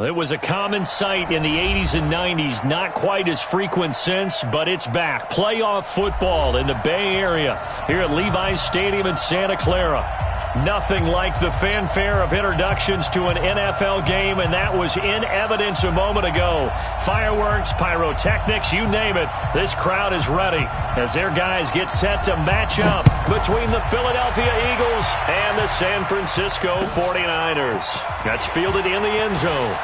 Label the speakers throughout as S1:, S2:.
S1: It was a common sight in the 80s and 90s, not quite as frequent since, but it's back. Playoff football in the Bay Area here at Levi's Stadium in Santa Clara. Nothing like the fanfare of introductions to an NFL game, and that was in evidence a moment ago. Fireworks, pyrotechnics, you name it. This crowd is ready as their guys get set to match up between the Philadelphia Eagles and the San Francisco 49ers. That's fielded in the end zone.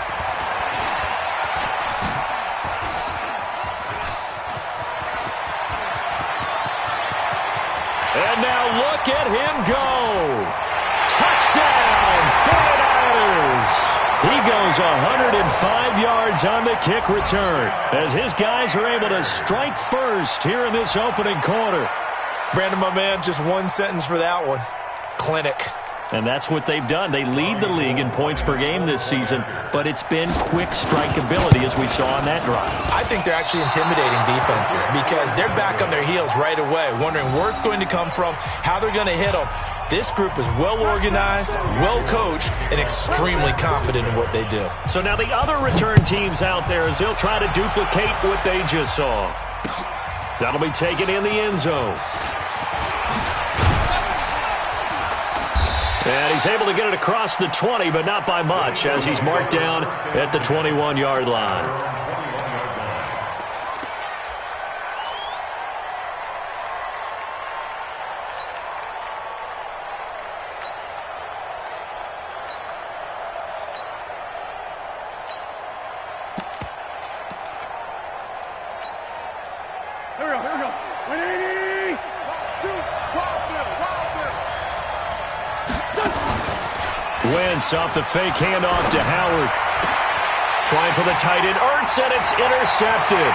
S1: And now look at him go. Touchdown, 49ers. He goes 105 yards on the kick return as his guys are able to strike first here in this opening quarter.
S2: Brandon, my man, just one sentence for that one. Clinic.
S1: And that's what they've done. They lead the league in points per game this season, but it's been quick strike ability as we saw on that drive.
S2: I think they're actually intimidating defenses because they're back on their heels right away, wondering where it's going to come from, how they're going to hit them. This group is well organized, well coached, and extremely confident in what they do.
S1: So now the other return teams out there as they'll try to duplicate what they just saw. That'll be taken in the end zone. And he's able to get it across the 20, but not by much, as he's marked down at the 21-yard line. Wentz off the fake handoff to Howard. Trying for the tight end. Ertz, and it's intercepted.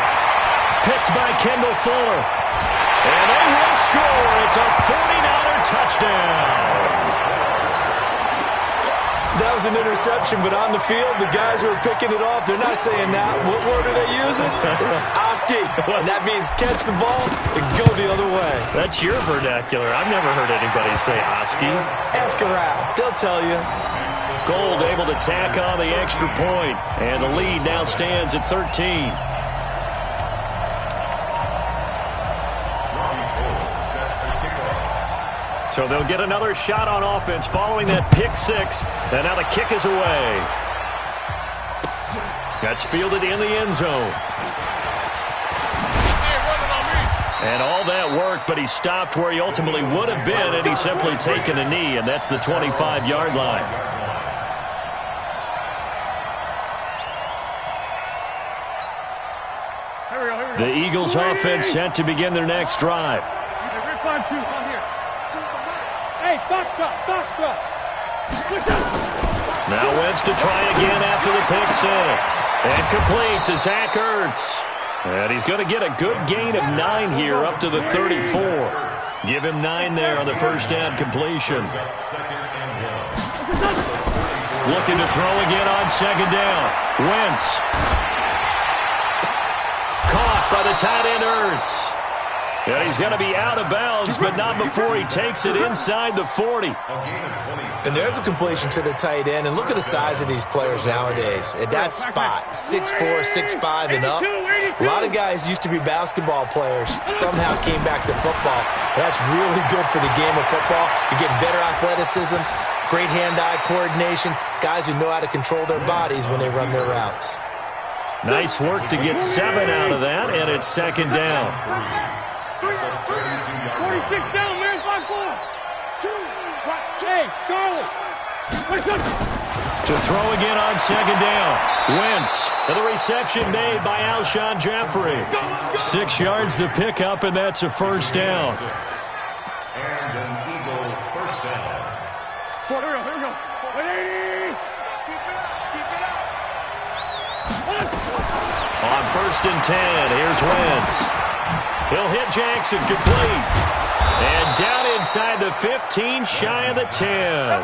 S1: Picked by Kendall Fuller. And they will score. It's a 49er touchdown.
S2: That was an interception, but on the field, the guys who are picking it off, they're not saying that. What word are they using? It's Oski. And that means catch the ball and go the other way.
S1: That's your vernacular. I've never heard anybody say Oski.
S2: Ask around. They'll tell you.
S1: Gold able to tack on the extra point, and the lead now stands at 13. So they'll get another shot on offense following that pick six, and now the kick is away. That's fielded in the end zone. And all that work, but he stopped where he ultimately would have been, and he's simply taken a knee, and that's the 25-yard line. The Eagles offense set to begin their next drive. Now Wentz to try again after the pick six. And complete to Zach Ertz. And he's going to get a good gain of 9 here up to the 34. Give him 9 there on the first down completion. Looking to throw again on second down. Wentz. Caught by the tight end Ertz. And he's going to be out of bounds, but not before he takes it inside the 40.
S2: And there's a completion to the tight end. And look at the size of these players nowadays. At that spot, 6'4", 6'5", and up. A lot of guys used to be basketball players, somehow came back to football. That's really good for the game of football. You're getting better athleticism, great hand-eye coordination, guys who know how to control their bodies when they run their routes.
S1: Nice work to get 7 out of that, and it's second down.
S3: 46 down, man, 5-4. Hey, Charlie.
S1: To throw again on second down. Wentz, and the reception made by Alshon Jeffrey. 6 yards the pickup, and that's a first down.
S3: And an Eagle first down. Here we go. 180. Keep it up.
S1: On first and 10, here's Wentz. He'll hit Jackson, complete. And down inside the 15, shy of the 10.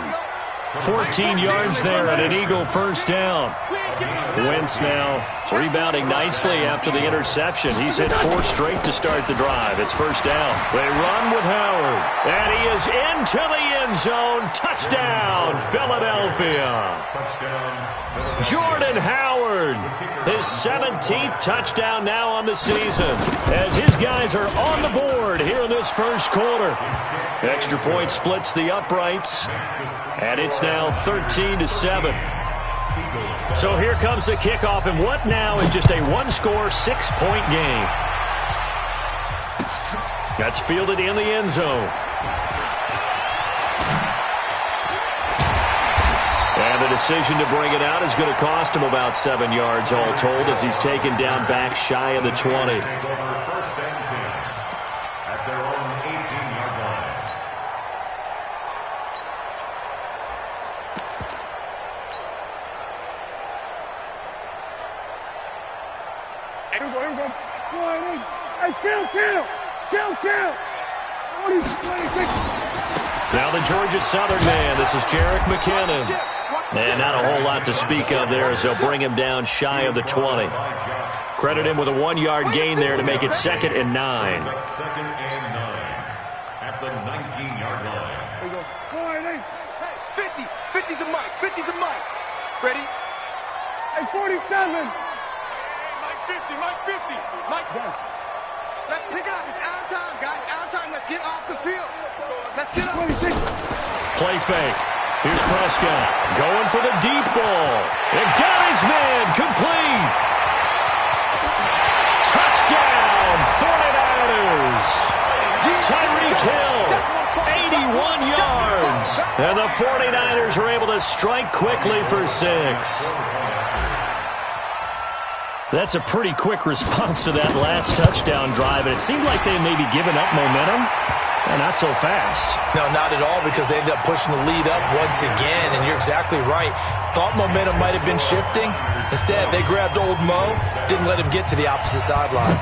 S1: 14 yards there and an Eagle first down. Wentz now rebounding nicely after the interception. He's hit 4 straight to start the drive. It's first down. They run with Howard. And he is into the end zone. Touchdown, Philadelphia. Jordan Howard, his 17th touchdown now on the season, as his guys are on the board here in this first quarter. Extra point splits the uprights, and it's now 13-7. So here comes the kickoff, and what now is just a one-score, 6-point game. That's fielded in the end zone. And the decision to bring it out is going to cost him about 7 yards all told, as he's taken down back shy of the 20. Now the Georgia Southern man, this is Jerick McKinnon. And not a whole lot to speak of there as they'll bring him down shy of the 20. Credit him with a 1-yard gain there to make it 2nd and 9.
S3: Second and 9 at the 19-yard line.
S4: Here we go. 50. 50 to Mike. 50 to Mike. Ready? Hey, 47. Mike 50. Mike 50. Mike. Let's pick it up. It's our time, guys. Our time. Let's get off the field. Let's get up. 26.
S1: Play fake. Here's Prescott going for the deep ball. It got his man complete. Touchdown, 49ers. Tyreek Hill, 81 yards. And the 49ers are able to strike quickly for 6. That's a pretty quick response to that last touchdown drive, and it seemed like they may be giving up momentum. Not so fast.
S2: No, not at all, because they ended up pushing the lead up once again, and you're exactly right. Thought momentum might have been shifting. Instead, they grabbed old Mo, didn't let him get to the opposite sideline.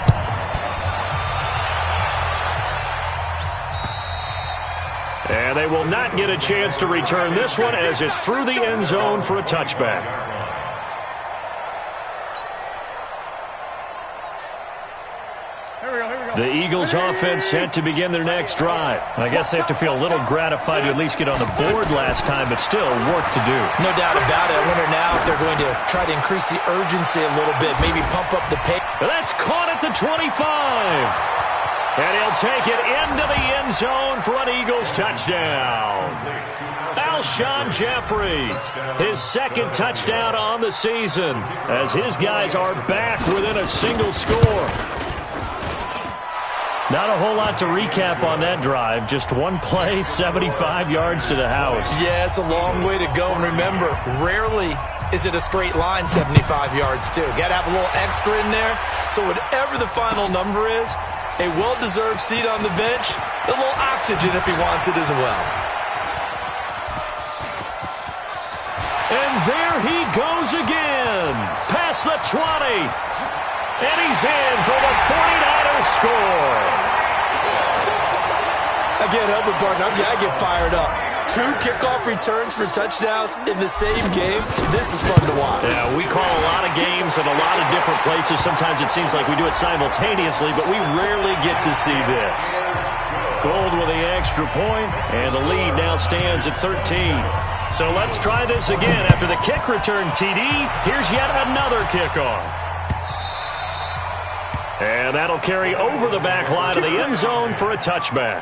S1: And they will not get a chance to return this one as it's through the end zone for a touchback. The Eagles offense set to begin their next drive. I guess they have to feel a little gratified to at least get on the board last time, but still work to do.
S2: No doubt about it. I wonder now if they're going to try to increase the urgency a little bit, maybe pump up the pace.
S1: That's caught at the 25. And he'll take it into the end zone for an Eagles touchdown. Alshon Jeffrey, his 2nd touchdown on the season, as his guys are back within a single score. Not a whole lot to recap on that drive. Just one play, 75 yards to the house.
S2: Yeah, it's a long way to go. And remember, rarely is it a straight line 75 yards, too. Got to have a little extra in there. So whatever the final number is, a well-deserved seat on the bench, a little oxygen if he wants it as well.
S1: And there he goes again. Past the 20. And he's in for the 49ers score.
S2: Again, Elbert Barton, I get fired up. 2 kickoff returns for touchdowns in the same game. This is fun to watch.
S1: Yeah, we call a lot of games in a lot of different places. Sometimes it seems like we do it simultaneously, but we rarely get to see this. Gold with the extra point, and the lead now stands at 13. So let's try this again. After the kick return TD, here's yet another kickoff. And that'll carry over the back line of the end zone for a touchback.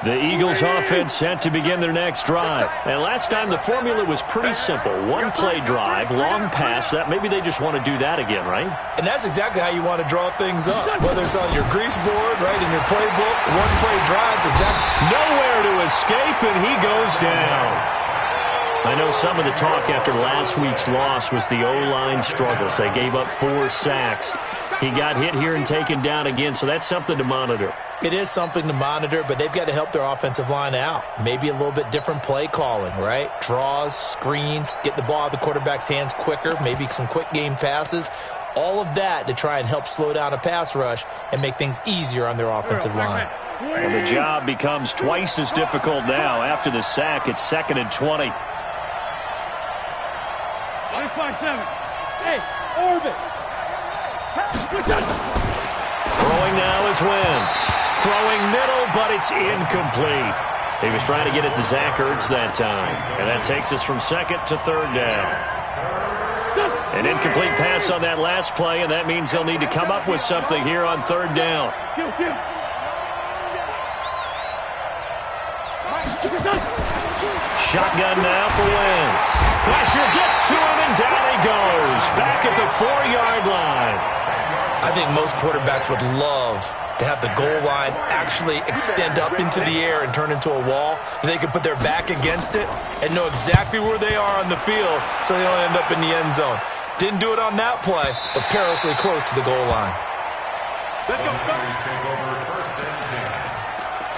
S1: The Eagles offense set to begin their next drive. And last time the formula was pretty simple. 1-play drive, long pass. That maybe they just want to do that again, right?
S2: And that's exactly how you want to draw things up. Whether it's on your grease board, right, in your playbook, 1-play drives, exactly.
S1: Nowhere to escape, and he goes down. I know some of the talk after last week's loss was the O-line struggles. They gave up 4 sacks. He got hit here and taken down again, so that's something to monitor.
S2: It is something to monitor, but they've got to help their offensive line out. Maybe a little bit different play calling, right? Draws, screens, get the ball out of the quarterback's hands quicker, maybe some quick game passes. All of that to try and help slow down a pass rush and make things easier on their offensive line.
S1: And the job becomes twice as difficult now. After the sack, it's 2nd and 20.
S4: 157. Hey, orbit.
S1: Throwing now is Wentz. Throwing middle, but it's incomplete. He was trying to get it to Zach Ertz that time. And that takes us from 2nd to 3rd down. An incomplete pass on that last play, and that means they'll need to come up with something here on 3rd down. Shotgun now for Wentz. Pressure gets to him, and down he goes. Back at the 4-yard line.
S2: I think most quarterbacks would love to have the goal line actually extend up into the air and turn into a wall, and they can put their back against it and know exactly where they are on the field so they don't end up in the end zone. Didn't do it on that play, but perilously close to the goal line.
S3: Let's go. Take over 1st and 10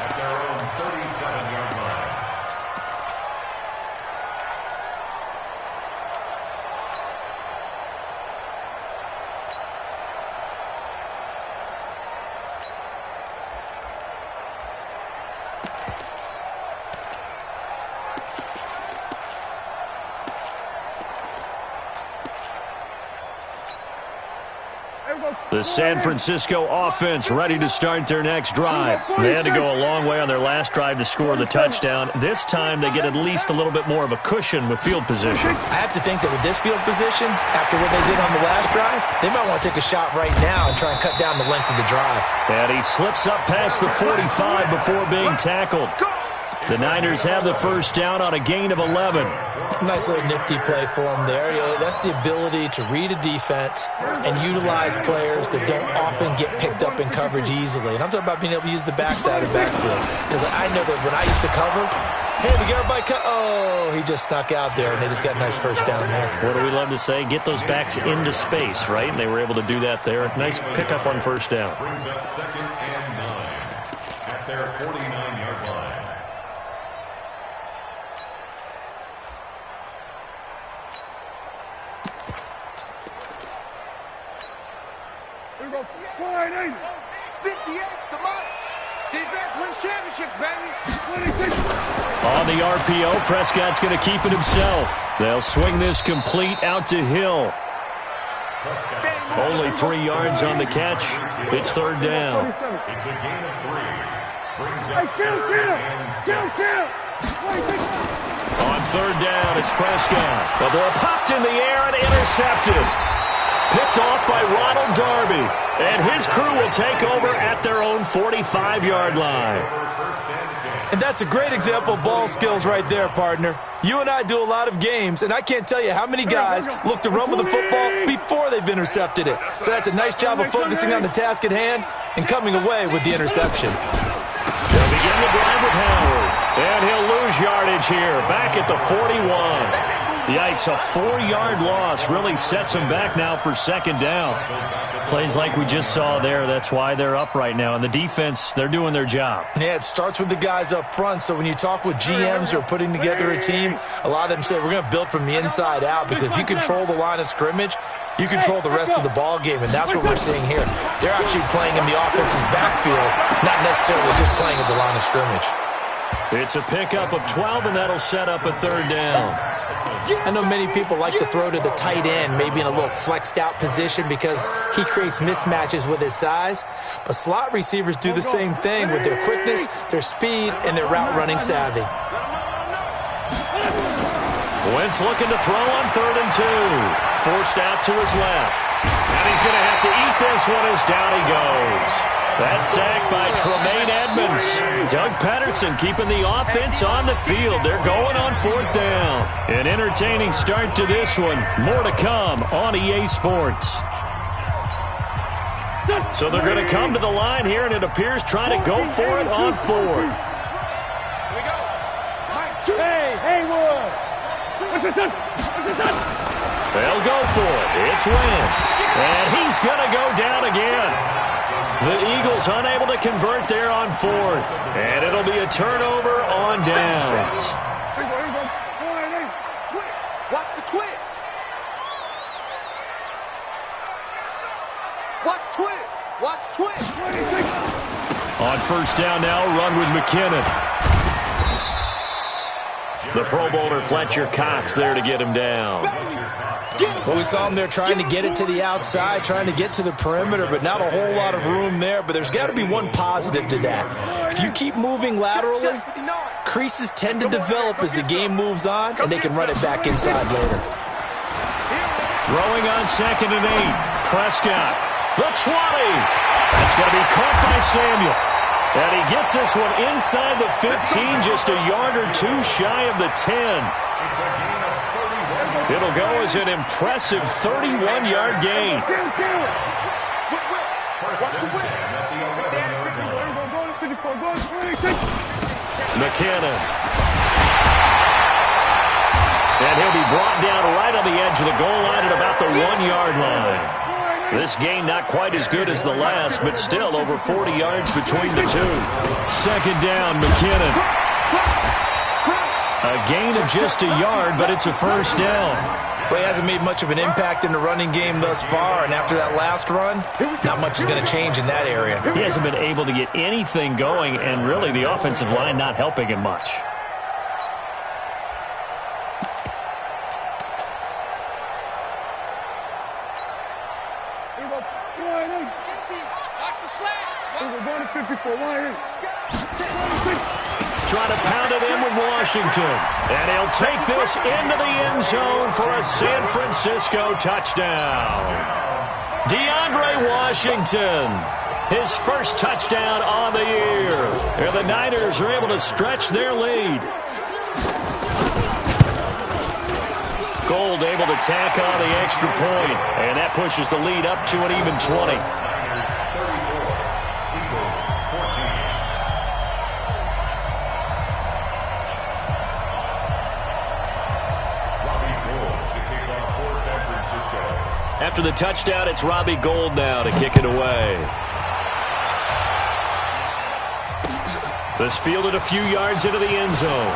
S3: at their own 37-yard line.
S1: The San Francisco offense ready to start their next drive. They had to go a long way on their last drive to score the touchdown. This time they get at least a little bit more of a cushion with field position.
S2: I have to think that with this field position, after what they did on the last drive, they might want to take a shot right now and try and cut down the length of the drive.
S1: And he slips up past the 45 before being tackled. The Niners have the 1st down on a gain of 11.
S2: Nice little nifty play for them there. That's the ability to read a defense and utilize players that don't often get picked up in coverage easily. And I'm talking about being able to use the backside of the backfield. Because I know that when I used to cover, hey, we got everybody cut. Oh, he just snuck out there, and they just got a nice 1st down there.
S1: What do we love to say? Get those backs into space, right? And they were able to do that there. Nice pickup on 1st down.
S3: Brings up 2nd and 9 at their 49-yard line.
S4: Here we go. 480. 58. Come on. Defense wins championships, baby. 26.
S1: On the RPO, Prescott's going to keep it himself. They'll swing this complete out to Hill. Only 3 yards on the catch. It's 3rd down.
S3: It's a gain of 3. Brings
S4: Hey,
S3: up
S4: kill.
S1: On 3rd down, it's Prescott. The ball popped in the air and intercepted. Picked off by Ronald Darby. And his crew will take over at their own 45-yard line.
S2: And that's a great example of ball skills right there, partner. You and I do a lot of games, and I can't tell you how many guys look to run with the football before they've intercepted it. So that's a nice job of focusing on the task at hand and coming away with the interception.
S1: They'll begin the drive with Howard. And he'll lose yardage here, back at the 41. Yikes, a 4-yard loss really sets him back now for 2nd down. Plays like we just saw there, that's why they're up right now. And the defense, they're doing their job.
S2: Yeah, it starts with the guys up front. So when you talk with GMs who are putting together a team, a lot of them say we're going to build from the inside out, because if you control the line of scrimmage, you control the rest of the ball game, and that's what we're seeing here. They're actually playing in the offense's backfield, not necessarily just playing at the line of scrimmage.
S1: It's a pickup of 12, and that'll set up a 3rd down.
S2: I know many people like to throw to the tight end, maybe in a little flexed out position because he creates mismatches with his size. But slot receivers do the same thing with their quickness, their speed, and their route running savvy.
S1: Wentz looking to throw on 3rd and 2. Forced out to his left. And he's going to have to eat this one as down he goes. That's sacked by Tremaine Edmonds. Doug Pederson keeping the offense on the field. They're going on 4th down. An entertaining start to this one. More to come on EA Sports. So they're going to come to the line here, and it appears trying to go for it on 4th.
S4: Hey, Haywood.
S1: They'll go for it. It's Wentz. And he's going to go down again. The Eagles unable to convert there on fourth. And it'll be a turnover on downs.
S4: Watch the twist. Watch twist. Watch twist.
S1: On first down now, run with McKinnon. The Pro Bowler Fletcher Cox there to get him down.
S2: Well, we saw him there trying to get it to the outside, trying to get to the perimeter, but not a whole lot of room there. But there's got to be one positive to that. If you keep moving laterally, creases tend to develop as the game moves on, and they can run it back inside later.
S1: Throwing on 2nd and 8. Prescott, the 20. That's going to be caught by Samuel. And he gets this one inside the 15, just a yard or two shy of the 10. It'll go as an impressive 31-yard gain. McKinnon. And he'll be brought down right on the edge of the goal line at about the 1-yard line. This gain not quite as good as the last, but still over 40 yards between the two. 2nd down, McKinnon. A gain of just a yard, but it's a first down.
S2: Well, he hasn't made much of an impact in the running game thus far, and after that last run, not much is going to change in that area.
S1: He hasn't been able to get anything going, and really the offensive line not helping him much. Trying to pound it in with Washington. And he'll take this into the end zone for a San Francisco touchdown. DeAndre Washington, his first touchdown on the year. And the Niners are able to stretch their lead. Gold able to tack on the extra point. And that pushes the lead up to an even 20. After the touchdown, it's Robbie Gould now to kick it away. This fielded a few yards into the end zone.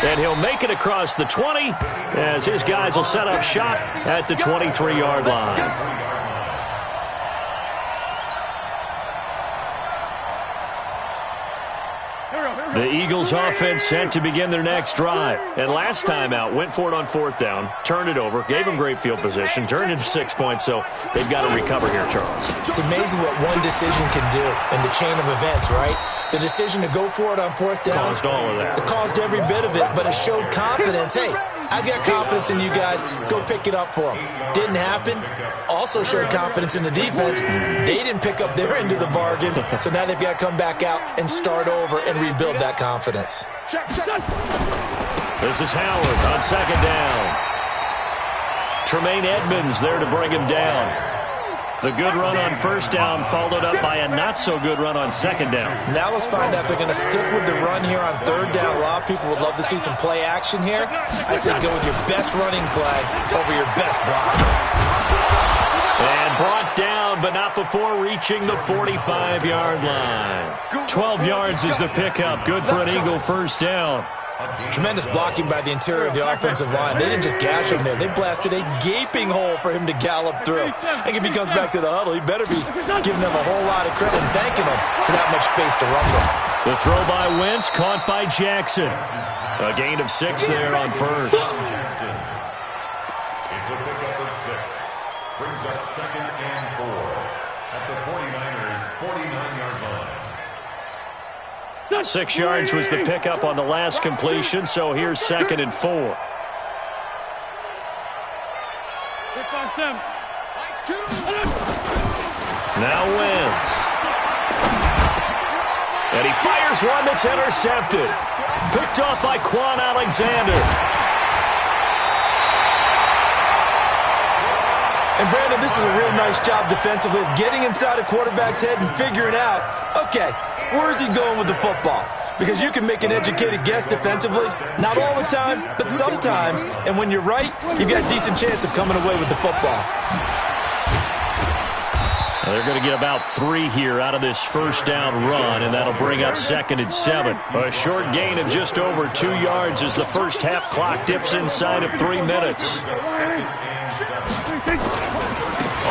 S1: And he'll make it across the 20 as his guys will set up shop at the 23-yard line. The Eagles offense set to begin their next drive. And last time out, went for it on 4th down, turned it over, gave them great field position, turned into 6 points, so they've got to recover here, Charles.
S2: It's amazing what one decision can do in the chain of events, right? The decision to go for it on 4th down.
S1: Caused all of that.
S2: It caused every bit of it, but it showed confidence. Hey, I've got confidence in you guys. Go pick it up for them. Didn't happen. Also showed confidence in the defense. They didn't pick up their end of the bargain, so now they've got to come back out and start over and rebuild that confidence.
S1: This is Howard on 2nd down. Tremaine Edmonds there to bring him down. The good run on 1st down followed up by a not-so-good run on 2nd down.
S2: Now let's find out if they're going to stick with the run here on 3rd down. A lot of people would love to see some play action here. I say go with your best running play over your best blocker.
S1: And brought down, but not before reaching the 45-yard line. 12 yards is the pickup. Good for an Eagle first down.
S2: Tremendous blocking by the interior of the offensive line. They didn't just gash him there. They blasted a gaping hole for him to gallop through. I think if he comes back to the huddle, he better be giving them a whole lot of credit and thanking them for that much space to run with.
S1: The throw by Wentz, caught by Jackson. A gain of 6 there on 1st.
S3: It's a pickup of 6. Brings up 2nd and 4 at the 49ers' 49-yard line.
S1: 6 yards was the pickup on the last completion, so here's 2nd and 4. Now Wentz. And he fires one that's intercepted. Picked off by Quan Alexander.
S2: And Brandon, this is a real nice job defensively of getting inside a quarterback's head and figuring out, okay, where is he going with the football? Because you can make an educated guess defensively. Not all the time, but sometimes. And when you're right, you've got a decent chance of coming away with the football.
S1: Well, they're going to get about 3 here out of this first down run, and that'll bring up 2nd and 7. A short gain of just over 2 yards as the first half clock dips inside of 3 minutes.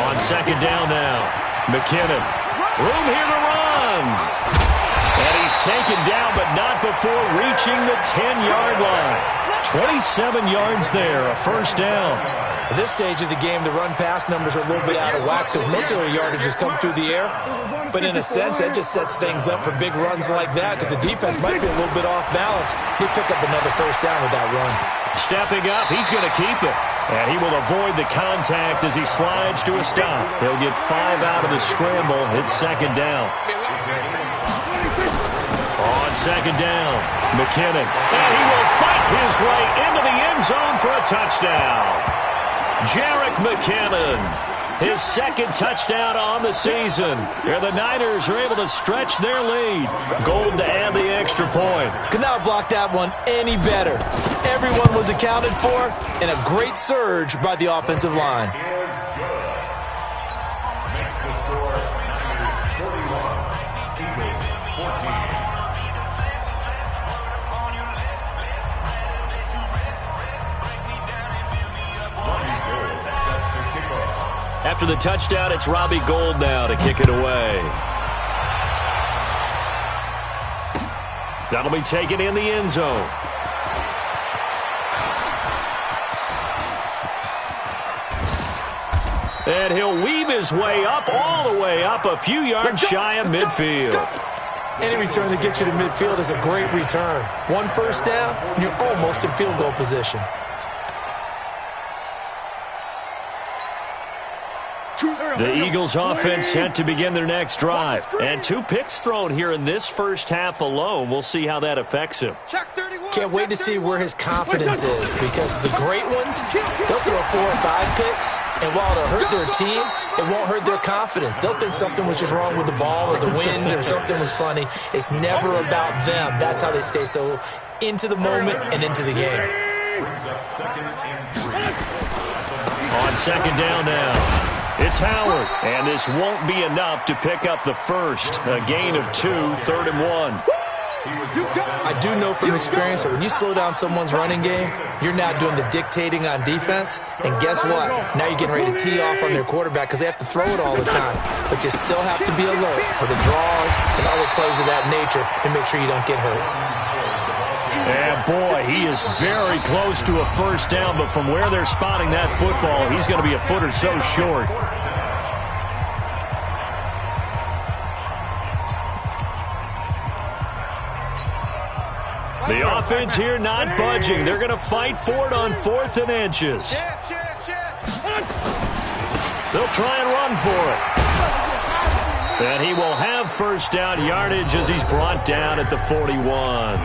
S1: On 2nd down now, McKinnon. Room here to run. And he's taken down, but not before reaching the 10-yard line. 27 yards there, a first down.
S2: At this stage of the game, the run-pass numbers are a little bit out of whack because most of their yardage has come through the air. But in a sense, that just sets things up for big runs like that because the defense might be a little bit off balance. He'll pick up another first down with that run. Stepping up, he's going to keep it. And he will avoid the contact as he slides to a stop. He'll get 5 out of the scramble. It's 2nd down. On 2nd down, McKinnon. And he will fight his way into the end zone for a touchdown. Jerick McKinnon, his 2nd touchdown on the season. And the Niners are able to stretch their lead. Gold to add the extra point. Could not block that one any better. Everyone was accounted for, and a great surge by the offensive line.
S3: Makes the score Niners 41, Eagles 14.
S1: After the touchdown, it's Robbie Gould now to kick it away. That'll be taken in the end zone. And he'll weave his way up, all the way up, a few yards shy of midfield.
S2: Any return that gets you to midfield is a great return. 1 first down, and you're almost in field goal position.
S1: The Eagles offense set to begin their next drive. And 2 picks thrown here in this first half alone. We'll see how that affects him.
S2: Can't wait to see where his confidence is because the great ones, they'll throw 4 or 5 picks, and while it'll hurt their team, it won't hurt their confidence. They'll think something was just wrong with the ball or the wind or something was funny. It's never about them. That's how they stay so into the moment and into the game.
S1: On 2nd down now. It's Howard, and this won't be enough to pick up the first. A gain of 2, 3rd and 1.
S2: I do know from experience that when you slow down someone's running game, you're not doing the dictating on defense. And guess what? Now you're getting ready to tee off on their quarterback because they have to throw it all the time. But you still have to be alert for the draws and other plays of that nature to make sure you don't get hurt.
S1: And boy, he is very close to a first down, but from where they're spotting that football, he's going to be a foot or so short. The offense here not budging. They're going to fight for it on 4th and inches. They'll try and run for it. And he will have first down yardage as he's brought down at the 41.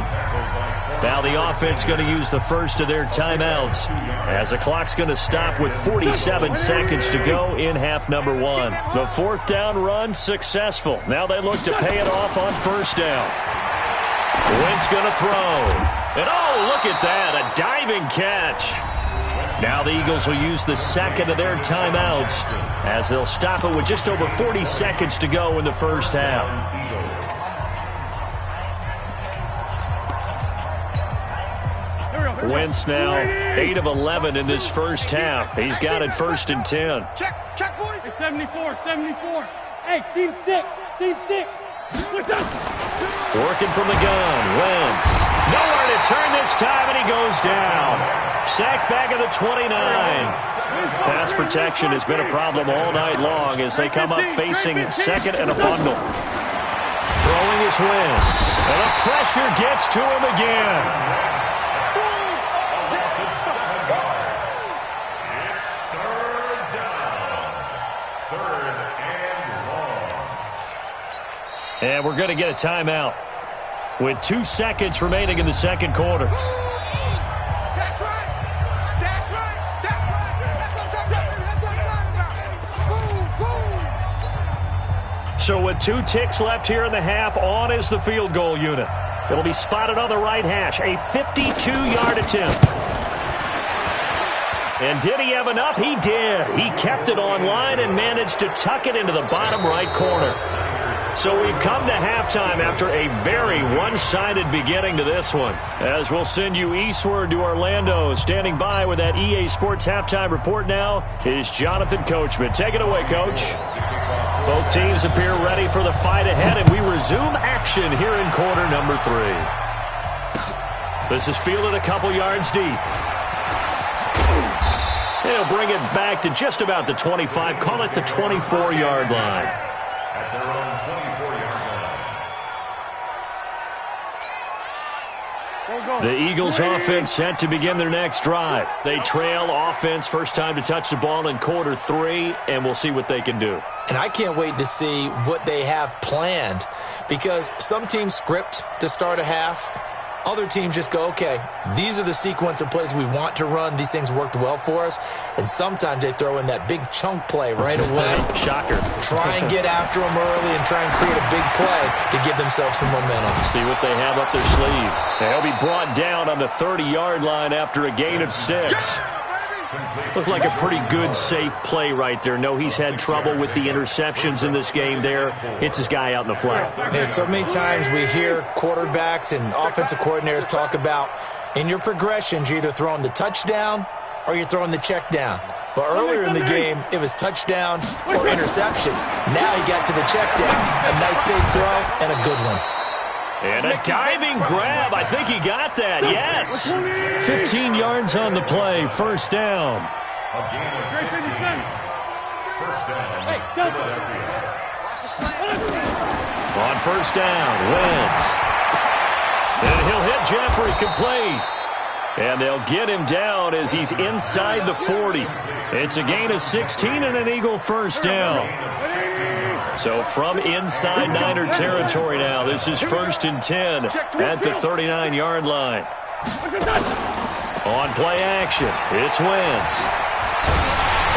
S1: Now the offense going to use the first of their timeouts as the clock's going to stop with 47 seconds to go in half number 1. The 4th down run successful. Now they look to pay it off on first down. Wentz going to throw. And oh, look at that, a diving catch. Now the Eagles will use the 2nd of their timeouts as they'll stop it with just over 40 seconds to go in the first half. Wentz now 8 of 11 in this first half. He's got it 1st and 10.
S4: Check 40. 74. Hey, seam 6.
S1: Working from the gun, Wentz. Nowhere to turn this time, and he goes down. Sacked back at the 29. Pass protection has been a problem all night long as they come up facing 2nd and a bundle. Throwing is Wentz. And the pressure gets to him again. And we're going to get a timeout with 2 seconds remaining in the second quarter.
S4: That's right. That's what I'm talking about. Boom.
S1: So with 2 ticks left here in the half, on is the field goal unit. It'll be spotted on the right hash. A 52-yard attempt. And did he have enough? He did. He kept it on line and managed to tuck it into the bottom right corner. So we've come to halftime after a very one-sided beginning to this one. As we'll send you eastward to Orlando. Standing by with that EA Sports halftime report now is Jonathan Coachman. Take it away, Coach. Both teams appear ready for the fight ahead, and we resume action here in quarter number 3. This is fielded a couple yards deep. They'll bring it back to just about the 25. Call it the 24-yard line.
S3: At their own 24-yard line.
S1: The Eagles offense set to begin their next drive. They trail offense, first time to touch the ball in quarter 3, and we'll see what they can do.
S2: And I can't wait to see what they have planned, because some teams script to start a half. Other teams just go, okay, these are the sequence of plays we want to run. These things worked well for us. And sometimes they throw in that big chunk play right away.
S1: Shocker.
S2: Try and get after them early and try and create a big play to give themselves some momentum.
S1: See what they have up their sleeve. They'll be brought down on the 30-yard line after a gain of 6. Looked like a pretty good, safe play right there. No, he's had trouble with the interceptions in this game there. Hits his guy out in the flat.
S2: Yeah, so many times we hear quarterbacks and offensive coordinators talk about, in your progressions, you're either throwing the touchdown or you're throwing the check down. But earlier in the game, it was touchdown or interception. Now he got to the check down. A nice, safe throw and a good one.
S1: And a diving grab. I think he got that. Yes. 15 yards on the play. First down.
S3: A gain of 15. First down.
S1: On first down, Wentz. And he'll hit Jeffrey complete. And they'll get him down as he's inside the 40. It's a gain of 16 and an Eagle first down. So from inside Niner territory now, this is 1st and 10 at the 39-yard line. On play action, it's Wentz.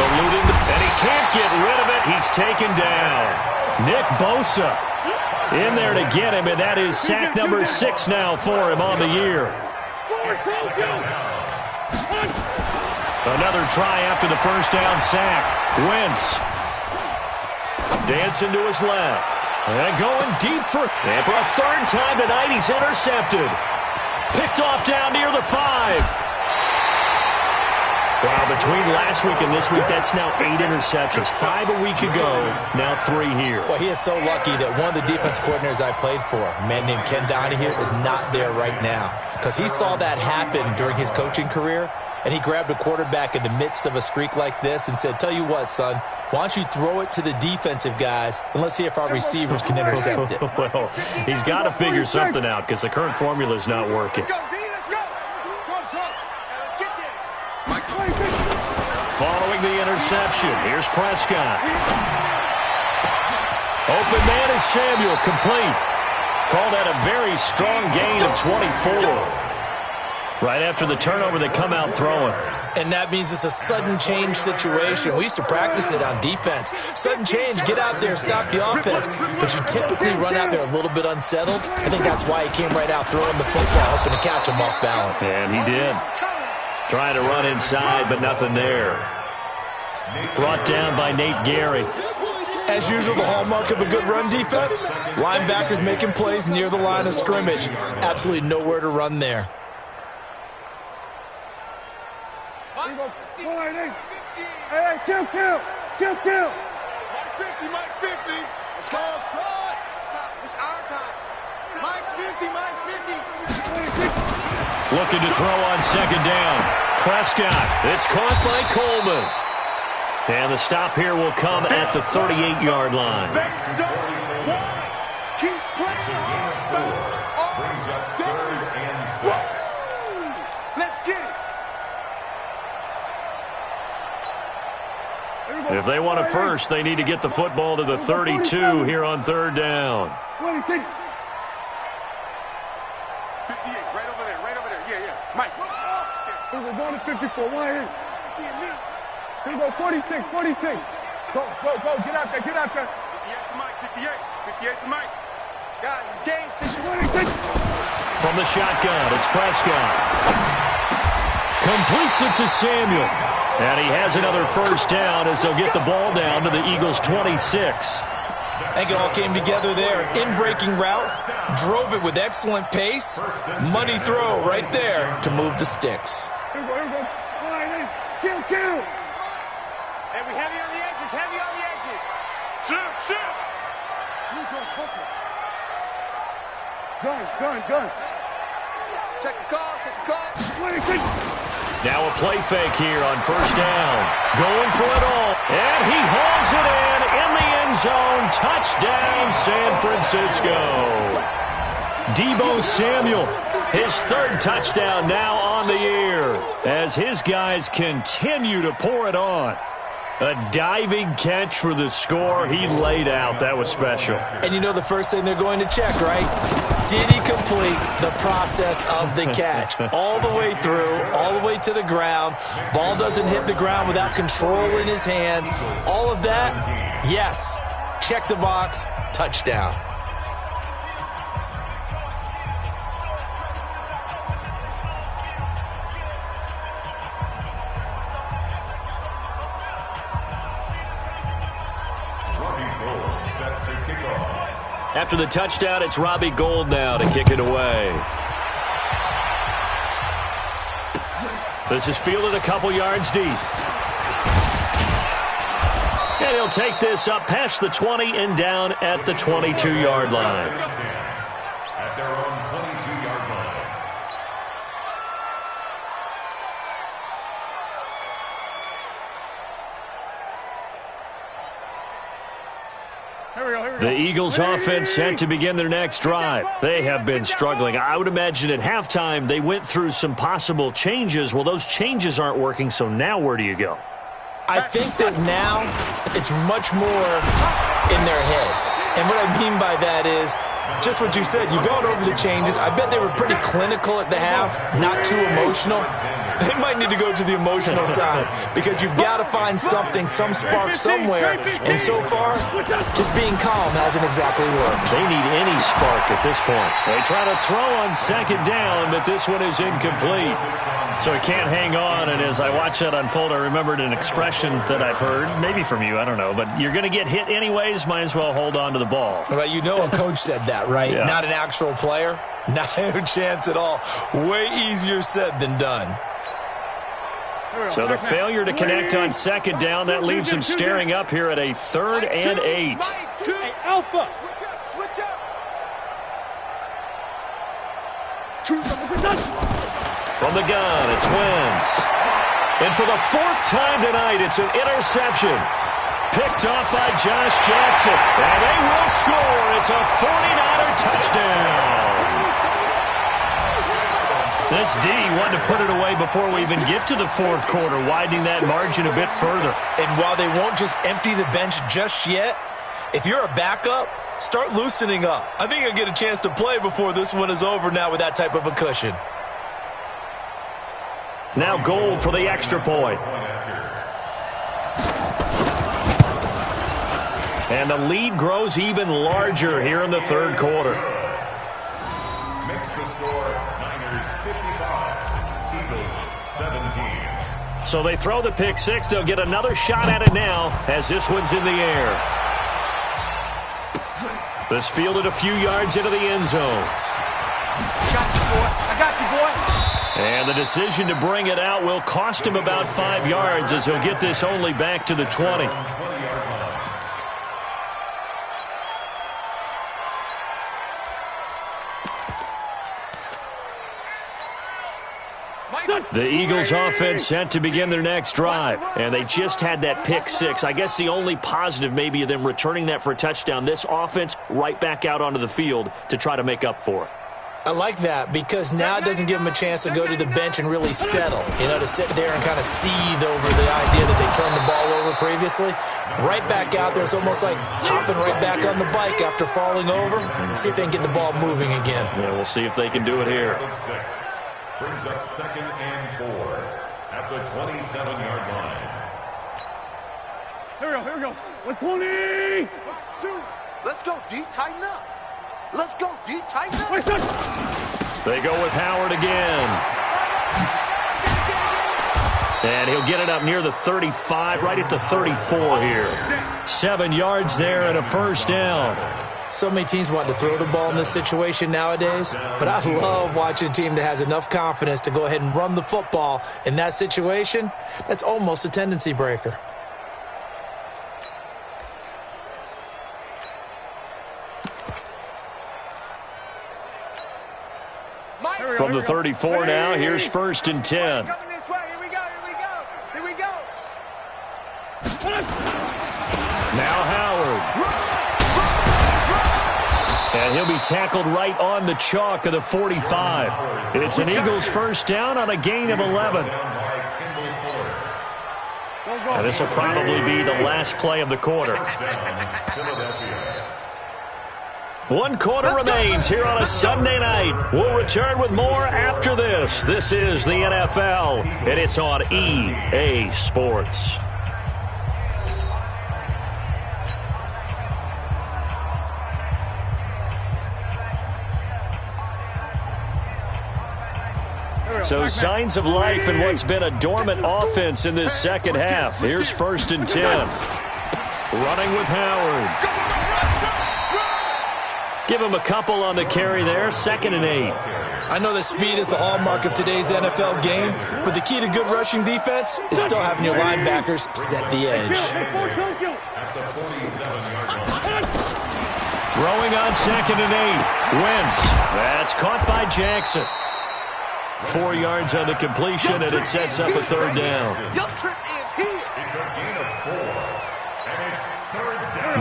S1: Eluding and he can't get rid of it. He's taken down. Nick Bosa in there to get him, and that is sack number 6 now for him on the year. Another try after the first down sack. Wentz dancing to his left. And going deep for a third time tonight, he's intercepted. Picked off down near the 5. Wow, between last week and this week, that's now 8 interceptions. 5 a week ago, now 3 here.
S2: Well, he is so lucky that one of the defense coordinators I played for, a man named Ken Donahue, is not there right now. Because he saw that happen during his coaching career, and he grabbed a quarterback in the midst of a streak like this and said, tell you what, son, why don't you throw it to the defensive guys, and let's see if our receivers can intercept it.
S1: Well, he's got to figure something out because the current formula is not working. Following the interception, here's Prescott. Open man is Samuel, complete. Call that a very strong gain of 24. Right after the turnover, they come out throwing.
S2: And that means it's a sudden change situation. We used to practice it on defense. Sudden change, get out there, stop the offense. But you typically run out there a little bit unsettled. I think that's why he came right out throwing the football, hoping to catch him off balance.
S1: And he did. Trying to run inside, but nothing there. Brought down by Nate Gary.
S2: As usual, the hallmark of a good run defense, linebackers making plays near the line of scrimmage. Absolutely nowhere to run there.
S4: Hey, kill. Mike 50. Let's go, Trot. It's our time. Mike's 50.
S1: Looking to throw on second down. Prescott. It's caught by Coleman. And the stop here will come at the 38-yard line.
S4: Keep playing.
S3: Brings up 3rd and 6.
S4: Let's get it.
S1: If they want it first, they need to get the football to the 32 here on third down.
S4: 58, right over there. Yeah. Mike. We're going to 54. Why here? Here we go, 46. Go. Get out there. 58 to Mike. 58 to Mike. Guys, it's game situation.
S1: From the shotgun, it's Prescott. Completes it to Samuel. And he has another first down as they'll get the ball down to the Eagles' 26.
S2: I think it all came together there. In-breaking route, drove it with excellent pace. Money throw right there to move the sticks.
S4: Here we go. All right, kill. And we heavy on the edges, Shoot. Gun. Check the call.
S1: Now a play fake here on first down. Going for it all. And he hauls it in the end zone. Touchdown, San Francisco. Deebo Samuel, his third touchdown now on the year as his guys continue to pour it on. A diving catch for the score. He laid out. That was special.
S2: And you know the first thing they're going to check, right? Did he complete the process of the catch? All the way through, all the way to the ground. Ball doesn't hit the ground without control in his hands. All of that, yes. Check the box, touchdown.
S1: After the touchdown, it's Robbie Gould now to kick it away. This is fielded a couple yards deep. And he'll take this up past the 20 and down at the 22-yard line.
S3: At their own 22-yard line.
S1: The Eagles offense set to begin their next drive. They have been struggling. I would imagine at halftime they went through some possible changes. Well, those changes aren't working, so now where do you go?
S2: I think that now it's much more in their head. And what I mean by that is just what you said. You've gone over the changes. I bet they were pretty clinical at the half, not too emotional. They might need to go to the emotional side because you've got to find something, some spark somewhere. And so far, just being calm hasn't exactly worked.
S1: They need any spark at this point. They try to throw on second down, but this one is incomplete. So he can't hang on, and as I watch that unfold, I remembered an expression that I've heard, maybe from you, I don't know, but you're going to get hit anyways, might as well hold on to the ball.
S2: Well, you know a coach said that, right?
S1: Yeah.
S2: Not an actual player. Not a chance at all. Way easier said than done.
S1: So the failure to connect on second down, that leaves him staring up here at a 3rd and 8.
S4: Alpha. Switch up.
S1: From the gun, it's Wentz. And for the 4th time tonight, it's an interception. Picked off by Josh Jackson. And they will score. It's a 49er touchdown. This D wanted to put it away before we even get to the 4th quarter, widening that margin a bit further.
S2: And while they won't just empty the bench just yet, if you're a backup, start loosening up. I think you'll get a chance to play before this one is over now with that type of a cushion.
S1: Now Gould for the extra point. And the lead grows even larger here in the 3rd quarter.
S3: Makes the score Niners 55, Eagles 17.
S1: So they throw the pick six. They'll get another shot at it now as this one's in the air. This fielded a few yards into the end zone.
S4: I got you, boy.
S1: And the decision to bring it out will cost him about 5 yards as he'll get this only back to the 20. The Eagles offense set to begin their next drive, and they just had that pick six. I guess the only positive maybe of them returning that for a touchdown. This offense right back out onto the field to try to make up for it.
S2: I like that because now it doesn't give them a chance to go to the bench and really settle, to sit there and kind of seethe over the idea that they turned the ball over previously. Right back out there. It's almost like hopping right back on the bike after falling over. See if they can get the ball moving again.
S1: Yeah, we'll see if they can do it here.
S3: Brings up 2nd and 4 at the 27-yard line.
S4: Here we go. 120. Let's go, D. Tighten up. Let's go, D. Tighten up.
S1: They go with Howard again. And he'll get it up near the 35, right at the 34 here. 7 yards there and a first down.
S2: So many teams want to throw the ball in this situation nowadays, but I love watching a team that has enough confidence to go ahead and run the football in that situation. That's almost a tendency breaker.
S1: From the 34 now, here's first and 10.
S4: Coming this way. Here we go. Here we go. Here we go.
S1: Now Howard. And he'll be tackled right on the chalk of the 45. It's an Eagles first down on a gain of 11. And this will probably be the last play of the quarter. 1 quarter remains here on a Sunday night. We'll return with more after this. This is the NFL, and it's on EA Sports. So signs of life in what's been a dormant offense in this second half. Here's first and 10. Running with Howard. Give him a couple on the carry there. 2nd and 8.
S2: I know that speed is the hallmark of today's NFL game, but the key to good rushing defense is still having your linebackers set the edge.
S1: Throwing on 2nd and 8. Wentz. That's caught by Jackson. 4 yards on the completion, and it sets up a third down.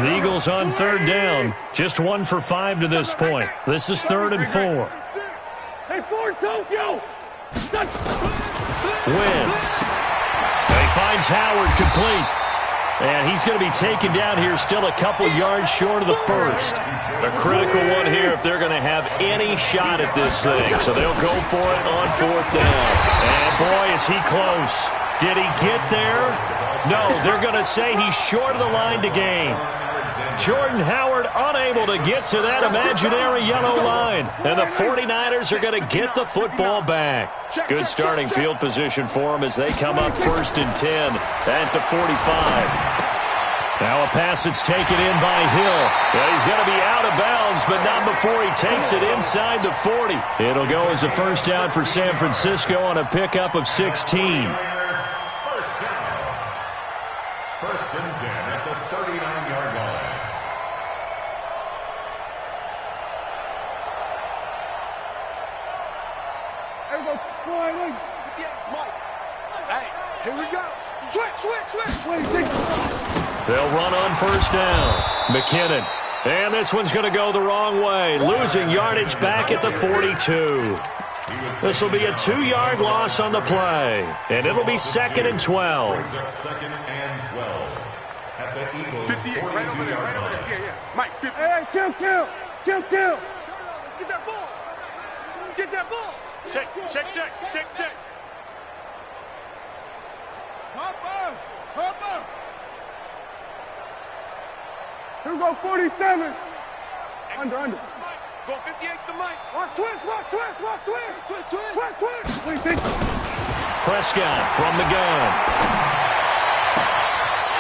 S1: The Eagles on third down. Just 1 for 5 to this point. This is 3rd and 4.
S4: Hey, Ford, Tokyo!
S1: Wentz. And he finds Howard complete. And he's going to be taken down here still a couple yards short of the first. A critical one here if they're going to have any shot at this thing. So they'll go for it on 4th down. And boy, is he close. Did he get there? No, they're going to say he's short of the line to gain. Jordan Howard unable to get to that imaginary yellow line. And the 49ers are going to get the football back. Good starting field position for them as they come up 1st and 10 at the 45. Now a pass that's taken in by Hill. Well, he's going to be out of bounds, but not before he takes it inside the 40. It'll go as a first down for San Francisco on a pickup of 16.
S3: First and 10 at the 39-yard line.
S4: Everybody, flying in. Hey, here we go. Switch.
S1: They'll run on first down. McKinnon. And this one's going to go the wrong way. Losing yardage back at the 42. This will be a 2-yard loss on the play. And it'll be 2nd and 12.
S3: 2nd and 12 at the Eagles
S4: 58, right over there, right over there.
S3: line.
S4: Yeah. Mike, 50. Hey, kill. Get that ball. Check. Topper. Here we go, 47. Under. Go 58 to Mike. Watch twist. Twist. What do you think?
S1: Prescott from the gun.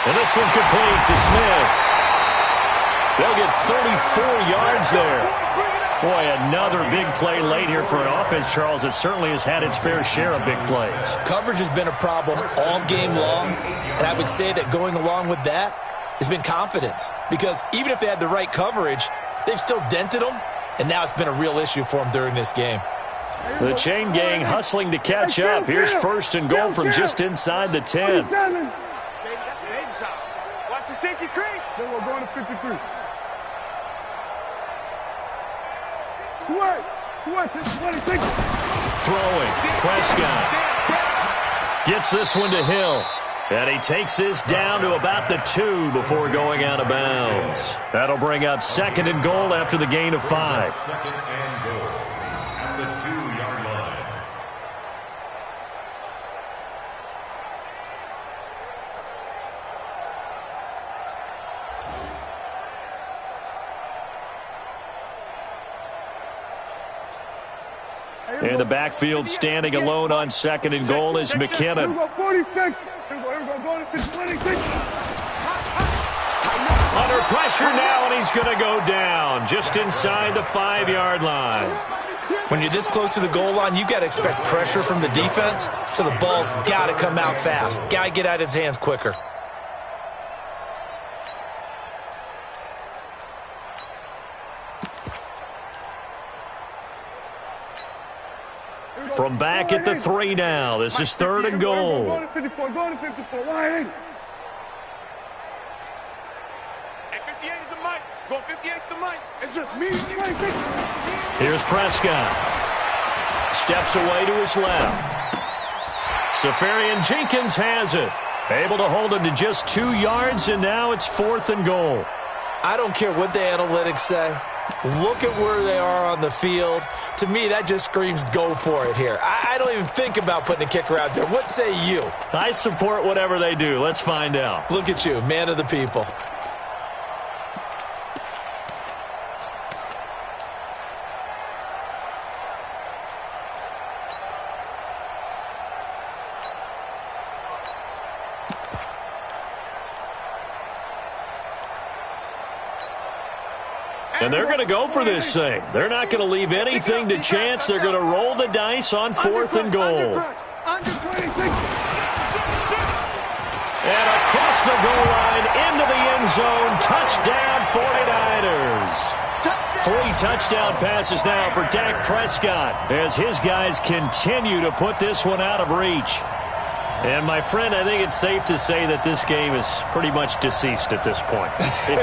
S1: And this one complete to Smith. They'll get 34 yards there. Boy, another big play late here for an offense, Charles, that certainly has had its fair share of big plays.
S2: Coverage has been a problem all game long, and I would say that going along with that has been confidence. Because even if they had the right coverage, they've still dented them, and now it's been a real issue for them during this game.
S1: The chain gang hustling to catch up. Here's 1st and goal from just inside the 10.
S4: That's baby shot. Watch the safety creep. Then we're going to 53. Sweat.
S1: Throwing. Prescott gets this one to Hill. And he takes this down to about the 2 before going out of bounds. That'll bring up 2nd and goal after the gain of 5.
S3: 2nd and goal at the 2-yard line.
S1: And the backfield standing alone on 2nd and goal is McKinnon. Under pressure now, and he's going to go down just inside the 5-yard line.
S2: When you're this close to the goal line, you've got to expect pressure from the defense, so the ball's got to come out fast. Got to get out of his hands quicker.
S1: From back at the 3 now. This is 3rd and goal.
S4: Go to 54, go to 54, wide. Hey, 58 is the mic. Go 58 is the mic. It's just me.
S1: Here's Prescott. Steps away to his left. Safarian Jenkins has it. Able to hold him to just 2 yards, and now it's 4th and goal.
S2: I don't care what the analytics say. Look at where they are on the field. To me, that just screams go for it here. I don't even think about putting a kicker out there. What say you?
S1: I support whatever they do. Let's find out.
S2: Look at you, man of the people.
S1: And they're going to go for this thing. They're not going to leave anything to chance. They're going to roll the dice on 4th and goal. And across the goal line, into the end zone, touchdown 49ers. 3 touchdown passes now for Dak Prescott as his guys continue to put this one out of reach. And, my friend, I think it's safe to say that this game is pretty much deceased at this point.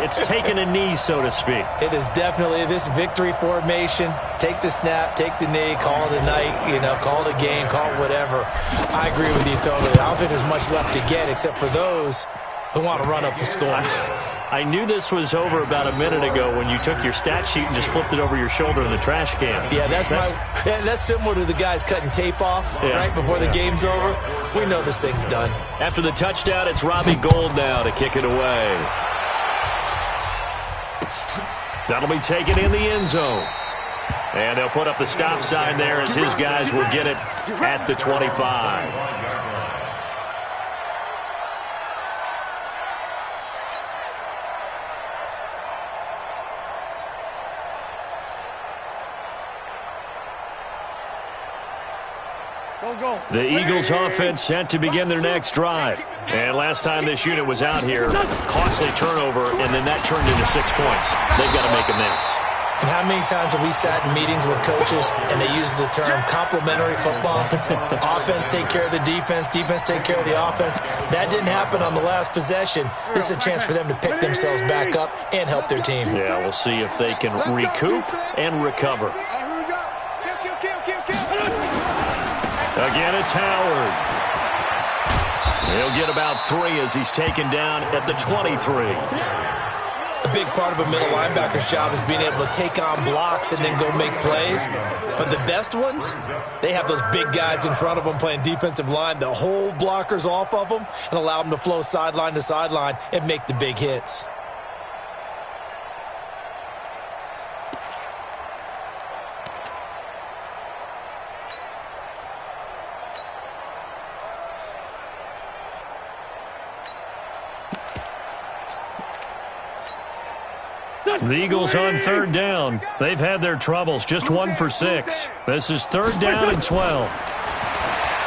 S1: It's taken a knee, so to speak.
S2: It is definitely this victory formation. Take the snap, take the knee, call it a night, call it a game, call it whatever. I agree with you totally. I don't think there's much left to get except for those who want to run up the score.
S1: I knew this was over about a minute ago when you took your stat sheet and just flipped it over your shoulder in the trash can.
S2: Yeah, that's similar to the guys cutting tape off right before the game's over. We know this thing's done.
S1: After the touchdown, it's Robbie Gould now to kick it away. That'll be taken in the end zone. And they'll put up the stop sign there as his guys will get it at the 25. The Eagles offense set to begin their next drive. And last time this unit was out here, costly turnover, and then that turned into 6 points. They've got to make amends.
S2: And how many times have we sat in meetings with coaches and they use the term complementary football? Offense take care of the defense, defense take care of the offense. That didn't happen on the last possession. This is a chance for them to pick themselves back up and help their team.
S1: Yeah, we'll see if they can recoup and recover. Again, it's Howard. He'll get about 3 as he's taken down at the 23.
S2: A big part of a middle linebacker's job is being able to take on blocks and then go make plays. But the best ones, they have those big guys in front of them playing defensive line that hold blockers off of them and allow them to flow sideline to sideline and make the big hits.
S1: The Eagles on 3rd down. They've had their troubles, just 1 for 6. This is 3rd down and 12.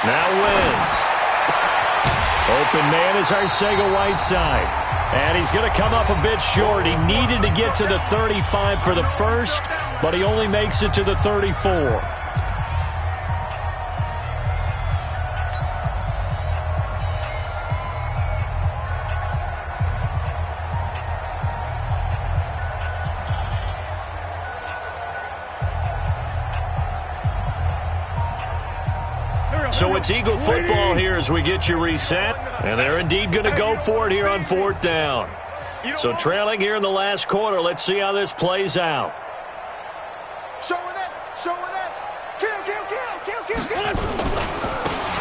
S1: Now Wentz. Open man is Arcega-Whiteside. And he's going to come up a bit short. He needed to get to the 35 for the first, but he only makes it to the 34. So it's Eagle football here as we get you reset. And they're indeed going to go for it here on 4th down. So trailing here in the last quarter. Let's see how this plays out.
S4: Showing it. Kill.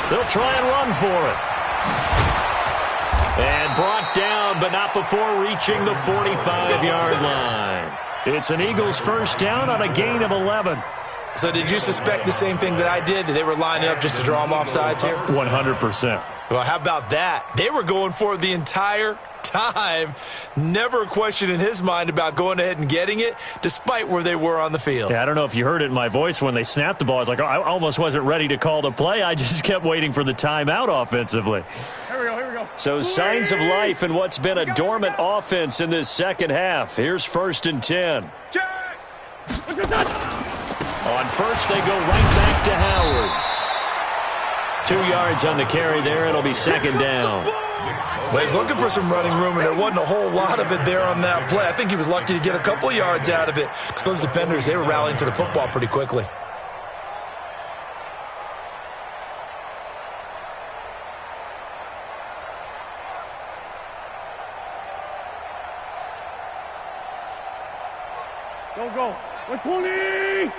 S1: They'll try and run for it. And brought down, but not before reaching the 45-yard line. It's an Eagles first down on a gain of 11.
S2: So did you suspect the same thing that I did, that they were lining up just to draw them off sides here?
S1: 100%.
S2: Well, how about that? They were going for it the entire time. Never a question in his mind about going ahead and getting it, despite where they were on the field.
S1: Yeah, I don't know if you heard it in my voice when they snapped the ball. I was like, oh, I almost wasn't ready to call the play. I just kept waiting for the timeout offensively.
S4: Here we go.
S1: So signs of life in what's been a dormant offense in this second half. Here's 1st and 10.
S4: Check.
S1: On first, they go right back to Howard. 2 yards on the carry there. It'll be 2nd down.
S2: Well, he's looking for some running room, and there wasn't a whole lot of it there on that play. I think he was lucky to get a couple of yards out of it, because those defenders, they were rallying to the football pretty quickly.
S4: Go. 120. Let's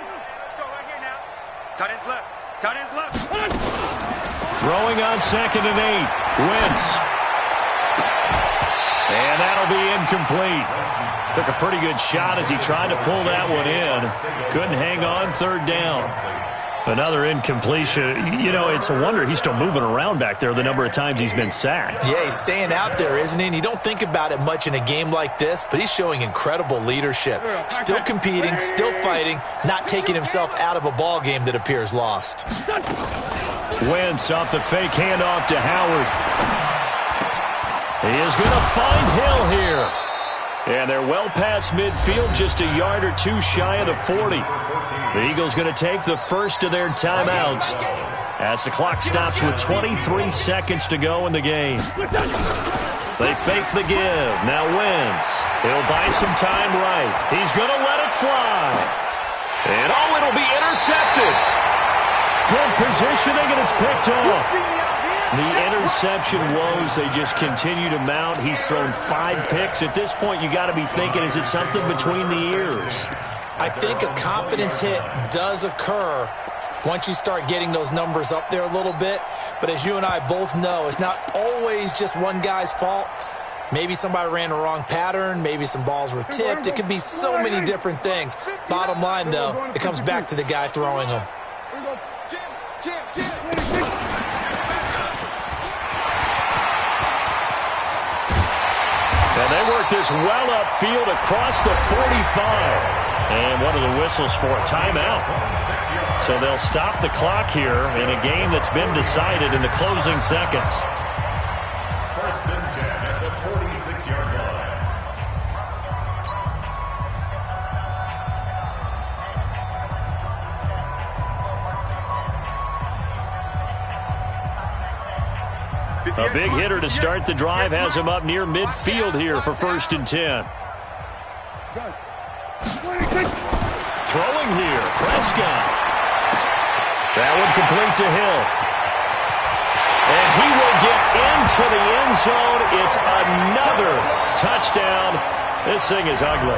S4: go right here now. Tight ends left.
S1: Throwing on 2nd and 8. Wentz. And that'll be incomplete. Took a pretty good shot as he tried to pull that one in. Couldn't hang on, 3rd down. Another incompletion. You know, it's a wonder he's still moving around back there the number of times he's been sacked.
S2: Yeah, he's staying out there, isn't he? And you don't think about it much in a game like this, but he's showing incredible leadership. Still competing, still fighting, not taking himself out of a ball game that appears lost.
S1: Wentz off the fake handoff to Howard. He is going to find Hill here. And they're well past midfield, just a yard or two shy of the 40. The Eagles going to take the first of their timeouts as the clock stops with 23 seconds to go in the game. They fake the give. Now Wentz. He'll buy some time right. He's going to let it fly. And it'll be intercepted. Good positioning, and it's picked off. The interception woes, they just continue to mount. He's thrown 5 picks. At this point, you got to be thinking, is it something between the ears?
S2: I think a confidence hit does occur once you start getting those numbers up there a little bit. But as you and I both know, it's not always just one guy's fault. Maybe somebody ran the wrong pattern. Maybe some balls were tipped. It could be so many different things. Bottom line, though, it comes back to the guy throwing them.
S1: And they work this well upfield across the 45. And one of the whistles for a timeout. So they'll stop the clock here in a game that's been decided in the closing seconds.
S3: 1st and 10 at the 46-yard line.
S1: A big hitter to start the drive has him up near midfield here for 1st and 10. Throwing here, Prescott. That one complete to Hill. And he will get into the end zone. It's another touchdown. This thing is ugly.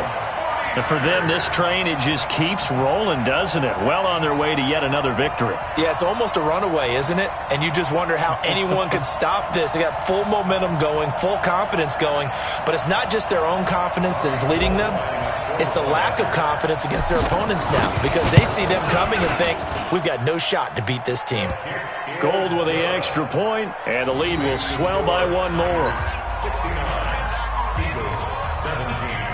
S1: And for them, this train, it just keeps rolling, doesn't it? Well on their way to yet another victory.
S2: Yeah, it's almost a runaway, isn't it? And you just wonder how anyone could stop this. They got full momentum going, full confidence going. But it's not just their own confidence that is leading them. It's the lack of confidence against their opponents now, because they see them coming and think, we've got no shot to beat this team.
S1: Gold with the extra point, and the lead will swell by one more.
S3: 69, Eagles 17.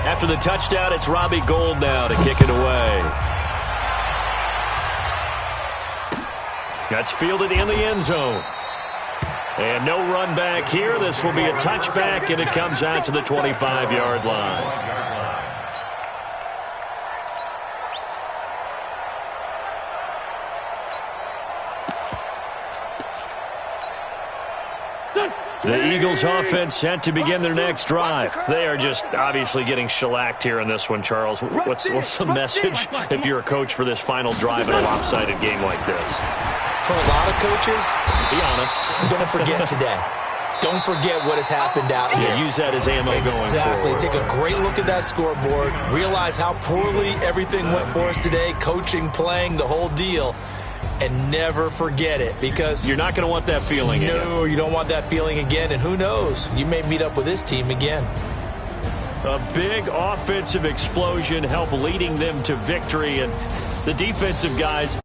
S1: After the touchdown, it's Robbie Gould now to kick it away. That's fielded in the end zone. And no run back here. This will be a touchback, and it comes out to the 25-yard line. The Eagles offense set to begin their next drive. They are just obviously getting shellacked here in this one, Charles. What's the message if you're a coach for this final drive in a lopsided game like this?
S2: For a lot of coaches,
S1: be honest,
S2: I'm going to forget today. don't forget what has happened out here.
S1: Yeah, use that as ammo going forward.
S2: Exactly. Take a great look at that scoreboard. Realize how poorly everything went for us today. Coaching, playing, the whole deal. And never forget it, because
S1: you're not going to want that feeling again.
S2: No, you don't want that feeling again. And who knows? You may meet up with this team again.
S1: A big offensive explosion helped leading them to victory. And the defensive guys